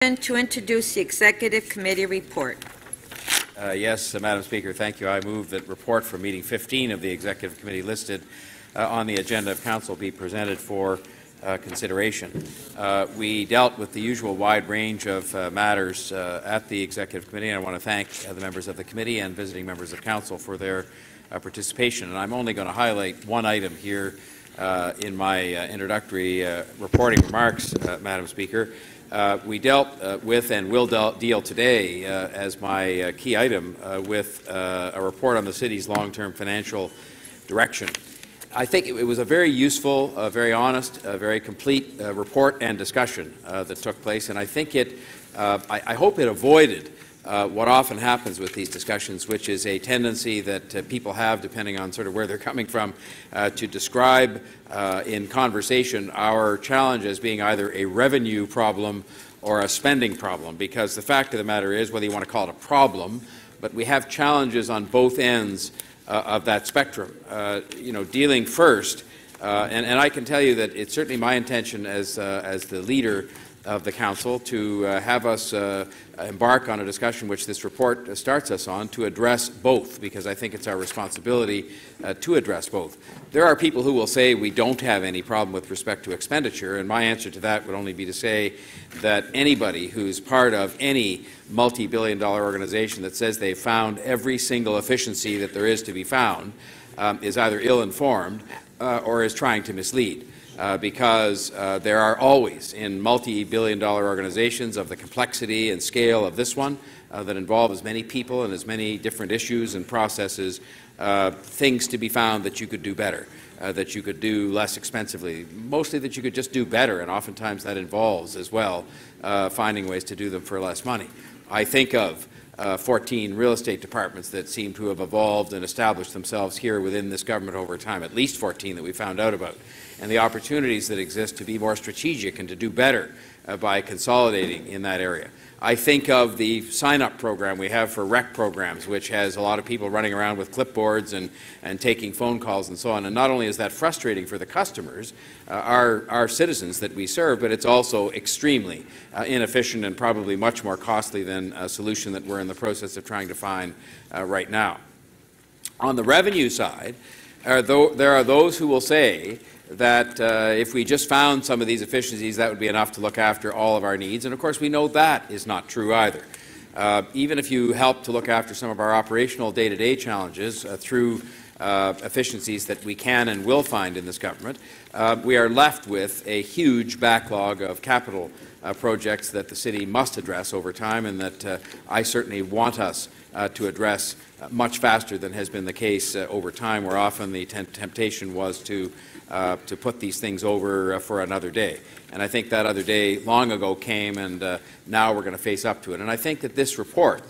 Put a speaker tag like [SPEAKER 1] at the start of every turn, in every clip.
[SPEAKER 1] To introduce the Executive Committee report.
[SPEAKER 2] Yes, Madam Speaker, thank you. I move that report from meeting 15 of the Executive Committee listed on the agenda of Council be presented for consideration. We dealt with the usual wide range of matters at the Executive Committee, and I want to thank the members of the committee and visiting members of Council for their participation. And I'm only going to highlight one item here in my introductory reporting remarks, Madam Speaker. We dealt with and will deal today as my key item with a report on the city's long-term financial direction. I think it was a very useful, very honest, very complete report and discussion that took place, and I think I hope it avoided what often happens with these discussions, which is a tendency that people have, depending on sort of where they're coming from, to describe in conversation our challenge as being either a revenue problem or a spending problem, because the fact of the matter is, whether you want to call it a problem, but we have challenges on both ends of that spectrum. Dealing first, and I can tell you that it's certainly my intention as the leader of the Council to have us embark on a discussion which this report starts us on to address both, because I think it's our responsibility to address both. There are people who will say we don't have any problem with respect to expenditure, and my answer to that would only be to say that anybody who's part of any multi-billion-dollar organization that says they've found every single efficiency that there is to be found is either ill-informed or is trying to mislead. Because there are always, in multi-billion-dollar organizations of the complexity and scale of this one, that involve as many people and as many different issues and processes, things to be found that you could do better, that you could do less expensively, mostly that you could just do better, and oftentimes that involves as well finding ways to do them for less money. I think of 14 real estate departments that seem to have evolved and established themselves here within this government over time, at least 14 that we found out about, and the opportunities that exist to be more strategic and to do better by consolidating in that area. I think of the sign-up program we have for rec programs, which has a lot of people running around with clipboards and taking phone calls and so on. And not only is that frustrating for the customers, our citizens that we serve, but it's also extremely inefficient and probably much more costly than a solution that we're in the process of trying to find right now. On the revenue side, there are those who will say that if we just found some of these efficiencies, that would be enough to look after all of our needs. And of course, we know that is not true either. Even if you help to look after some of our operational day-to-day challenges through efficiencies that we can and will find in this government, we are left with a huge backlog of capital projects that the city must address over time, and that I certainly want us to address much faster than has been the case over time, where often the temptation was to put these things over for another day. And I think that other day long ago came, and now we're going to face up to it. And I think that this report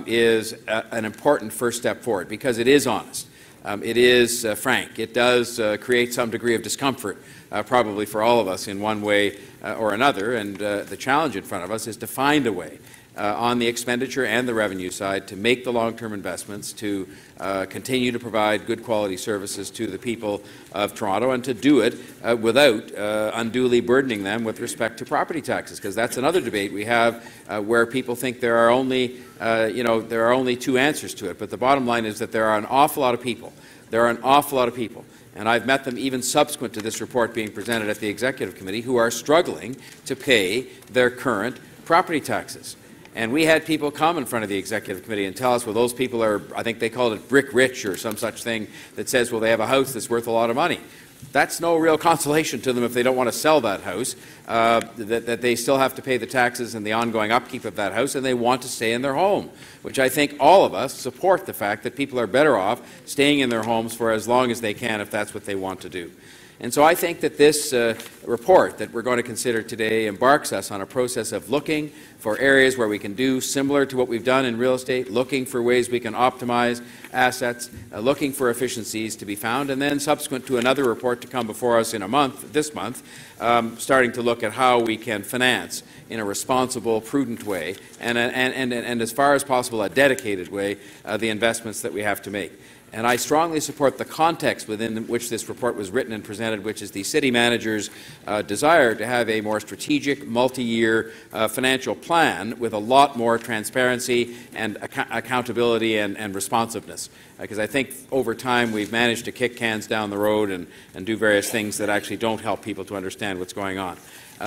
[SPEAKER 2] is an important first step forward, because it is honest. It is frank. It does create some degree of discomfort, probably for all of us in one way or another, and the challenge in front of us is to find a way on the expenditure and the revenue side to make the long-term investments, to continue to provide good quality services to the people of Toronto, and to do it without unduly burdening them with respect to property taxes, because that's another debate we have where people think there are only there are only two answers to it. But the bottom line is that there are an awful lot of people. There are an awful lot of people, and I've met them even subsequent to this report being presented at the Executive Committee, who are struggling to pay their current property taxes. And we had people come in front of the Executive Committee and tell us, well, those people are, I think they called it brick rich or some such thing, that says, well, they have a house that's worth a lot of money. That's no real consolation to them if they don't want to sell that house, that they still have to pay the taxes and the ongoing upkeep of that house, and they want to stay in their home, which I think all of us support the fact that people are better off staying in their homes for as long as they can if that's what they want to do. And so I think that this report that we're going to consider today embarks us on a process of looking for areas where we can do similar to what we've done in real estate, looking for ways we can optimize assets, looking for efficiencies to be found, and then subsequent to another report to come before us in this month, starting to look at how we can finance in a responsible, prudent way, and as far as possible a dedicated way, the investments that we have to make. And I strongly support the context within which this report was written and presented, which is the City Manager's desire to have a more strategic, multi-year financial plan with a lot more transparency and accountability and responsiveness. Because I think over time we've managed to kick cans down the road and do various things that actually don't help people to understand what's going on.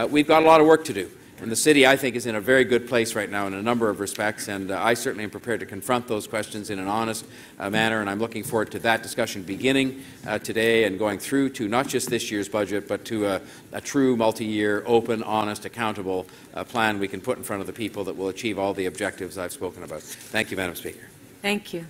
[SPEAKER 2] We've got a lot of work to do. And the city, I think, is in a very good place right now in a number of respects, and I certainly am prepared to confront those questions in an honest manner, and I'm looking forward to that discussion beginning today and going through to not just this year's budget, but to a true multi-year, open, honest, accountable plan we can put in front of the people that will achieve all the objectives I've spoken about. Thank you, Madam Speaker.
[SPEAKER 1] Thank you.